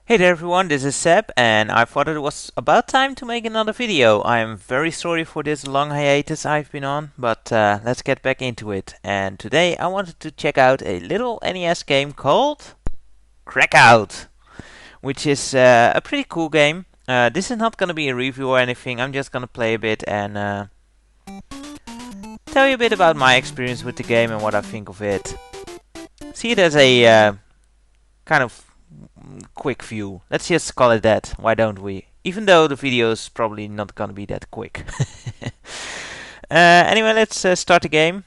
Hey there everyone, this is Seb and I thought it was about time to make another video. I am very sorry for this long hiatus I've been on, but let's get back into it. And today I wanted to check out a little NES game called Crackout, which is a pretty cool game. This is not going to be a review or anything, I'm just going to play a bit and tell you a bit about my experience with the game and what I think of it. See it as a kind of quick view. Let's just call it that. Why don't we? Even though the video is probably not gonna be that quick. Anyway, let's start the game.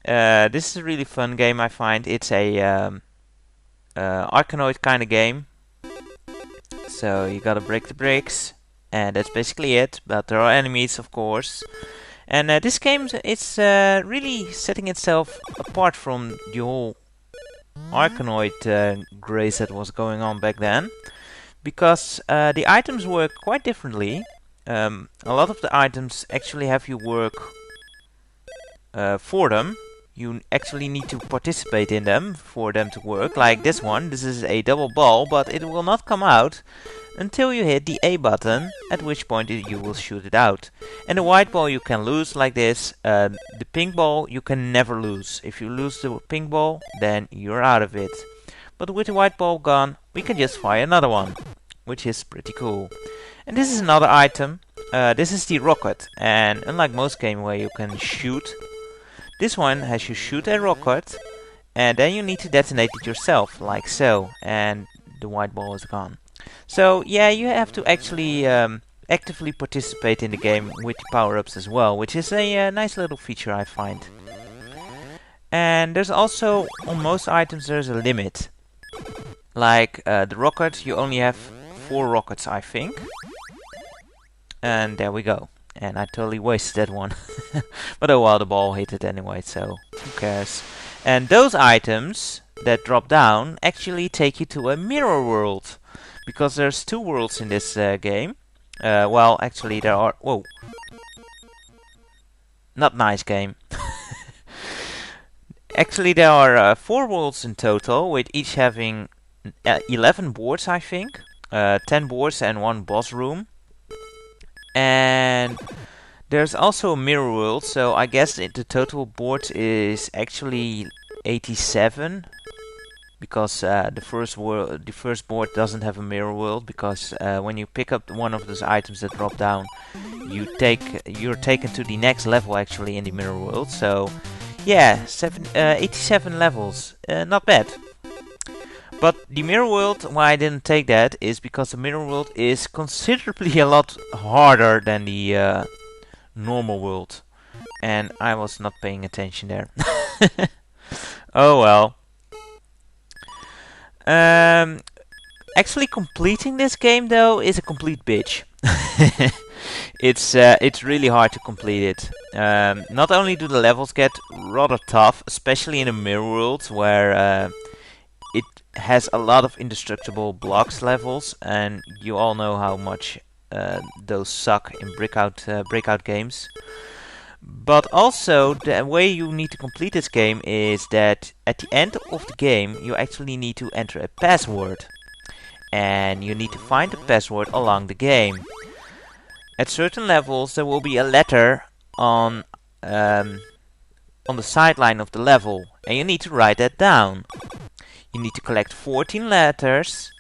This is a really fun game, I find. It's a Arkanoid kind of game. So you gotta break the bricks, and that's basically it. But there are enemies, of course. And this game is really setting itself apart from the whole Arkanoid grace that was going on back then, because the items work quite differently. A lot of the items actually have you work for them. You actually need to participate in them for them to work. Like this one, this is a double ball, but it will not come out until you hit the A button, at which point you will shoot it out. And the white ball you can lose like this. The pink ball you can never lose. If you lose the pink ball, then you're out of it. But with the white ball gone, we can just fire another one, which is pretty cool. And this is another item. This is the rocket, and unlike most games where you can shoot, this one has you shoot a rocket, and then you need to detonate it yourself, like so, and the white ball is gone. So yeah, you have to actually actively participate in the game with the power-ups as well, which is a nice little feature I find. And there's also, on most items there's a limit. Like the rocket, you only have 4 rockets, I think. And there we go. And I totally wasted that one. But oh well, the ball hit it anyway, so who cares. And those items that drop down actually take you to a mirror world. Because there's 2 worlds in this game. Well, actually there are... Whoa. Not nice game. Actually there are 4 worlds in total, with each having 11 boards, I think. 10 boards and 1 boss room. And there's also a mirror world, so I guess the total board is actually 87. Because the first board doesn't have a mirror world, because when you pick up one of those items that drop down, you're taken to the next level actually in the mirror world. So yeah, 87 levels, not bad. But the mirror world, why I didn't take that is because the mirror world is considerably a lot harder than the normal world, and I was not paying attention there. Oh well. Actually completing this game though is a complete bitch. It's really hard to complete it. Not only do the levels get rather tough, especially in the mirror world where it has a lot of indestructible blocks levels, and you all know how much those suck in breakout games. But also, the way you need to complete this game is that at the end of the game you actually need to enter a password. And you need to find the password along the game. At certain levels there will be a letter on the sideline of the level, and you need to write that down. You need to collect 14 letters,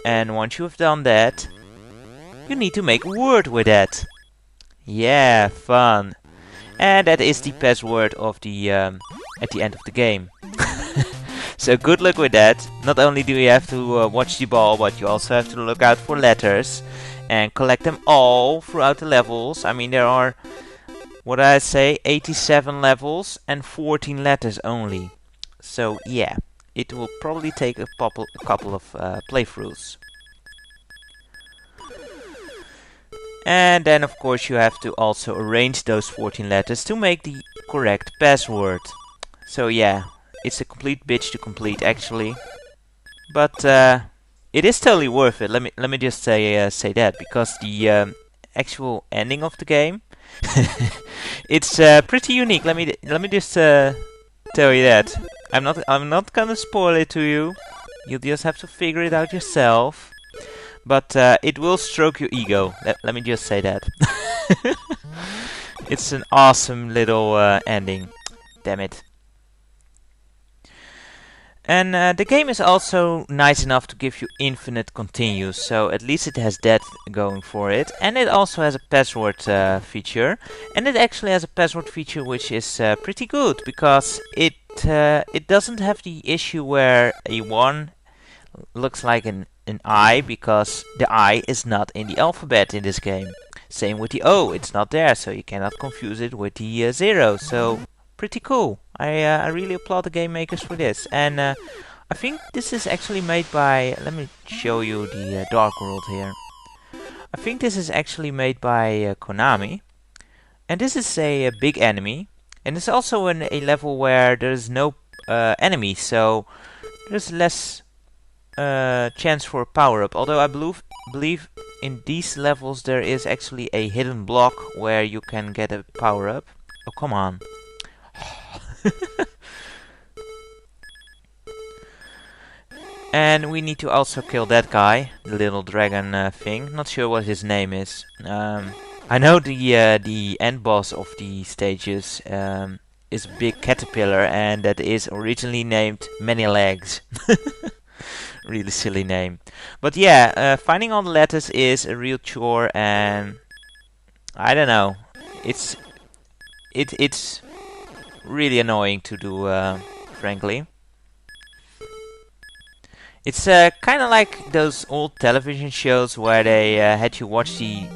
and once you have done that, you need to make a word with that. Yeah, fun. And that is the password of the at the end of the game. So good luck with that. Not only do you have to watch the ball, but you also have to look out for letters and collect them all throughout the levels. I mean, there are, what did I say, 87 levels and 14 letters only. So yeah, it will probably take a couple of playthroughs. And then of course you have to also arrange those 14 letters to make the correct password. So yeah, it's a complete bitch to complete actually. But it is totally worth it. Let me just say that, because the actual ending of the game it's pretty unique. Let me just tell you that. I'm not gonna spoil it to you. You'll just have to figure it out yourself. But it will stroke your ego. Let me just say that. It's an awesome little ending. Damn it. And the game is also nice enough to give you infinite continues, so at least it has that going for it. And it also has a password feature, and it actually has a password feature which is pretty good, because it doesn't have the issue where a 1 looks like an I, because the I is not in the alphabet in this game. Same with the O, it's not there, so you cannot confuse it with the 0. So pretty cool. I really applaud the game makers for this. And I think this is actually made by, let me show you the Dark World here. I think this is actually made by Konami. And this is a big enemy. And it's also a level where there's no enemy, so there's less chance for a power-up. Although I believe in these levels there is actually a hidden block where you can get a power-up. Oh, come on. And we need to also kill that guy, the little dragon thing. Not sure what his name is. I know the end boss of the stages is a big caterpillar, and that is originally named Many Legs. Really silly name. But yeah, finding all the letters is a real chore, and I don't know. It's really annoying to do, frankly. It's kind of like those old television shows where they had you watch the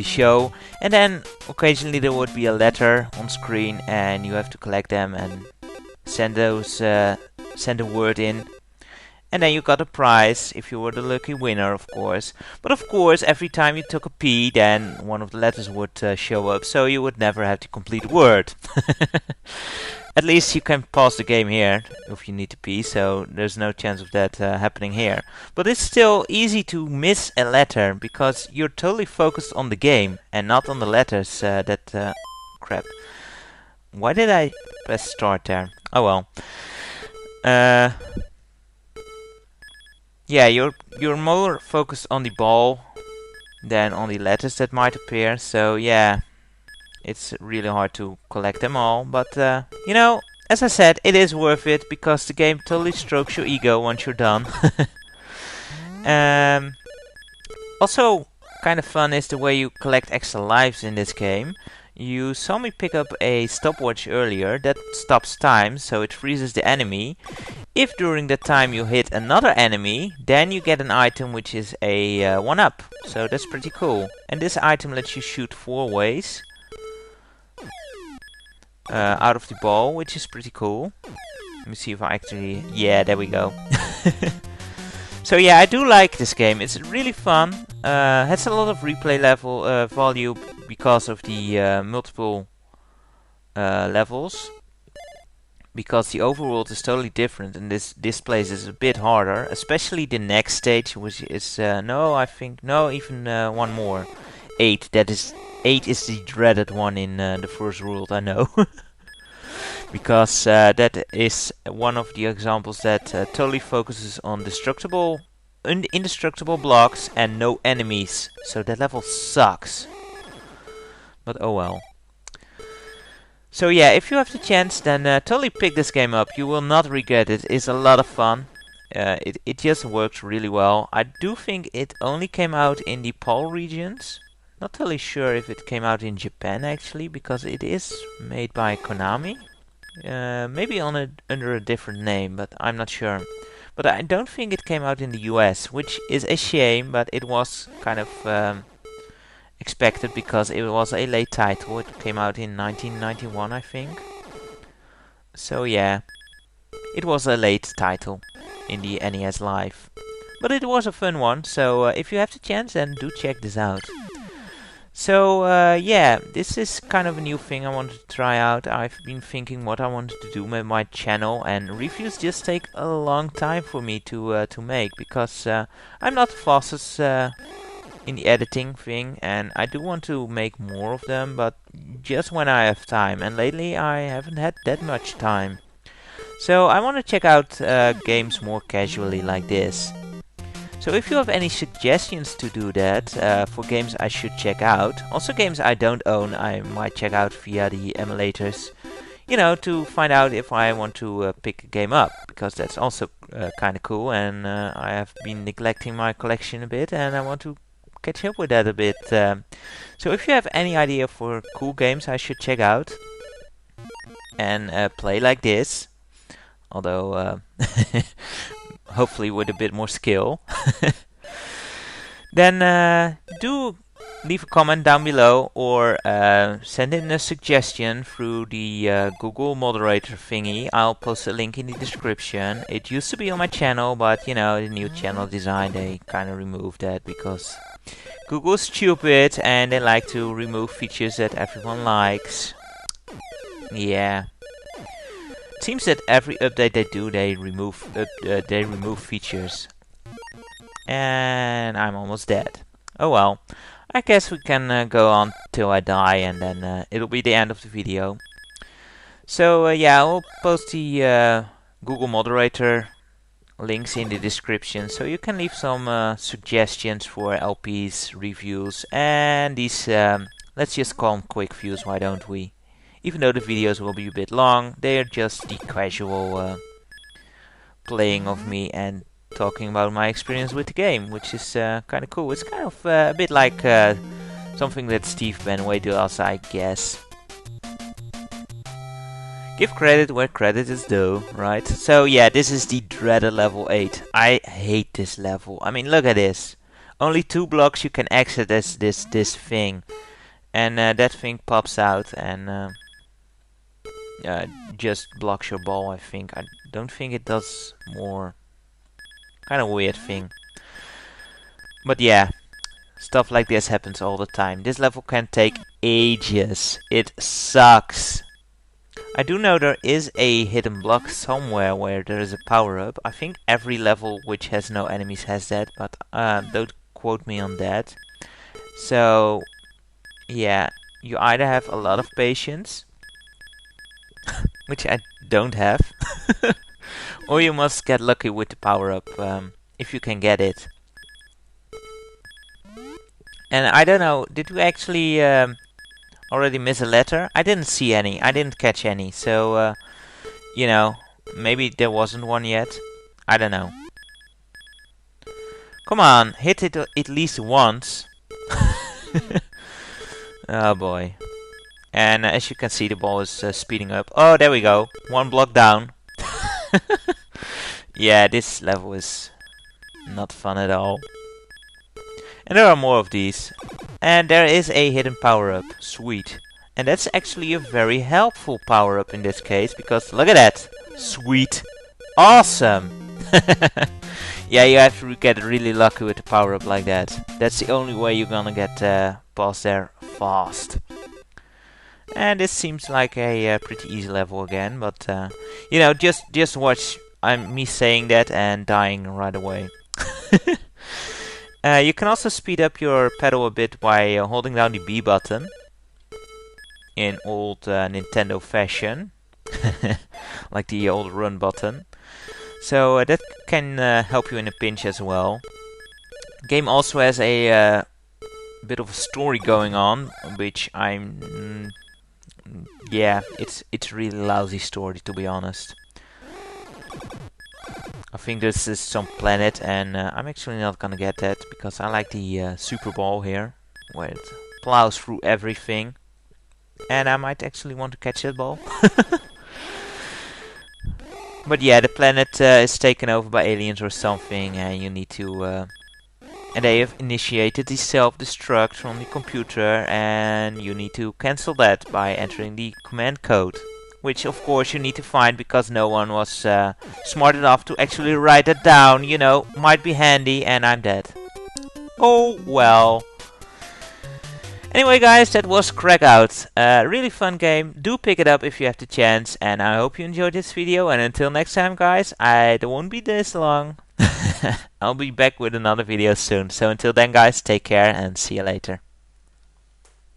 show, and then occasionally there would be a letter on screen, and you have to collect them and send a word in, and then you got a prize if you were the lucky winner, of course. But of course, every time you took a P, then one of the letters would show up, so you would never have to complete a word. At least you can pause the game here if you need to pee, so there's no chance of that happening here. But it's still easy to miss a letter, because you're totally focused on the game and not on the letters. Crap. Why did I press start there? Oh well. Yeah, you're more focused on the ball than on the letters that might appear. So yeah. It's really hard to collect them all, but you know, as I said, it is worth it, because the game totally strokes your ego once you're done. Also, kind of fun is the way you collect extra lives in this game. You saw me pick up a stopwatch earlier that stops time, so it freezes the enemy. If during that time you hit another enemy, then you get an item which is a 1-up, so that's pretty cool. And this item lets you shoot 4 ways. Out of the ball, which is pretty cool. Let me see if I actually... Yeah, there we go. So yeah, I do like this game. It's really fun. Has a lot of replay level value because of the multiple levels. Because the overworld is totally different, and this place is a bit harder. Especially the next stage, which is even one more. 8. 8 is the dreaded one in the first world, I know. Because that is one of the examples that totally focuses on indestructible blocks and no enemies. So that level sucks. But oh well. So yeah, if you have the chance, then totally pick this game up. You will not regret it. It's a lot of fun. It just works really well. I do think it only came out in the PAL regions. Not totally sure if it came out in Japan actually, because it is made by Konami. Maybe under a different name, but I'm not sure. But I don't think it came out in the US, which is a shame, but it was kind of expected because it was a late title. It came out in 1991, I think. So yeah, it was a late title in the NES Live. But it was a fun one, so if you have the chance, then do check this out. So yeah, this is kind of a new thing I wanted to try out. I've been thinking what I wanted to do with my channel, and reviews just take a long time for me to make, because I'm not the fastest in the editing thing, and I do want to make more of them, but just when I have time, and lately I haven't had that much time. So I want to check out games more casually like this. So if you have any suggestions to do that for games I should check out, also games I don't own, I might check out via the emulators, you know, to find out if I want to pick a game up, because that's also kind of cool, and I have been neglecting my collection a bit, and I want to catch up with that a bit. So if you have any idea for cool games I should check out and play like this, although hopefully with a bit more skill, then do leave a comment down below, or send in a suggestion through the Google moderator thingy. I'll post a link in the description. It used to be on my channel, but you know, the new channel design, they kind of removed that because Google's stupid and they like to remove features that everyone likes. Yeah. It seems that every update they do, they remove features. And I'm almost dead. Oh well. I guess we can go on till I die, and then it'll be the end of the video. So yeah, I'll post the Google moderator links in the description, so you can leave some suggestions for LPs, reviews, and these, let's just call them quick views, why don't we? Even though the videos will be a bit long, they're just the casual playing of me and talking about my experience with the game, which is kind of cool. It's kind of a bit like something that Steve Benway does, I guess. Give credit where credit is due, right? So yeah, this is the dreaded level 8. I hate this level. I mean, look at this. Only 2 blocks you can exit as this thing, and that thing pops out and just blocks your ball. I think. I don't think it does more. Kind of weird thing. But yeah, stuff like this happens all the time. This level can take ages. It sucks. I do know there is a hidden block somewhere where there is a power-up. I think every level which has no enemies has that, but don't quote me on that. So yeah, you either have a lot of patience, which I don't have, or you must get lucky with the power-up, if you can get it. And I don't know, did we actually already miss a letter? I didn't see any, I didn't catch any, so you know, maybe there wasn't one yet. I don't know. Come on, hit it at least once. Oh boy. And as you can see, the ball is speeding up. Oh, there we go. 1 block down. Yeah, this level is not fun at all. And there are more of these. And there is a hidden power-up. Sweet. And that's actually a very helpful power-up in this case, because look at that. Sweet. Awesome. Yeah, you have to get really lucky with the power-up like that. That's the only way you're gonna get past there fast. And this seems like a pretty easy level again, but you know, just watch me saying that and dying right away. You can also speed up your pedal a bit by holding down the B button in old Nintendo fashion, like the old run button. So that can help you in a pinch as well. The game also has a bit of a story going on, which yeah, it's really lousy story, to be honest. I think this is some planet, and I'm actually not gonna get that because I like the Super Ball here, where it plows through everything, and I might actually want to catch that ball. But yeah, the planet is taken over by aliens or something, and you need to and they have initiated the self-destruct from the computer, and you need to cancel that by entering the command code, which of course you need to find because no one was smart enough to actually write it down. You know, might be handy, and I'm dead. Oh well. Anyway guys, that was Crackout. Really fun game. Do pick it up if you have the chance, and I hope you enjoyed this video, and until next time guys, it won't be this long. I'll be back with another video soon. So until then guys, take care and see you later.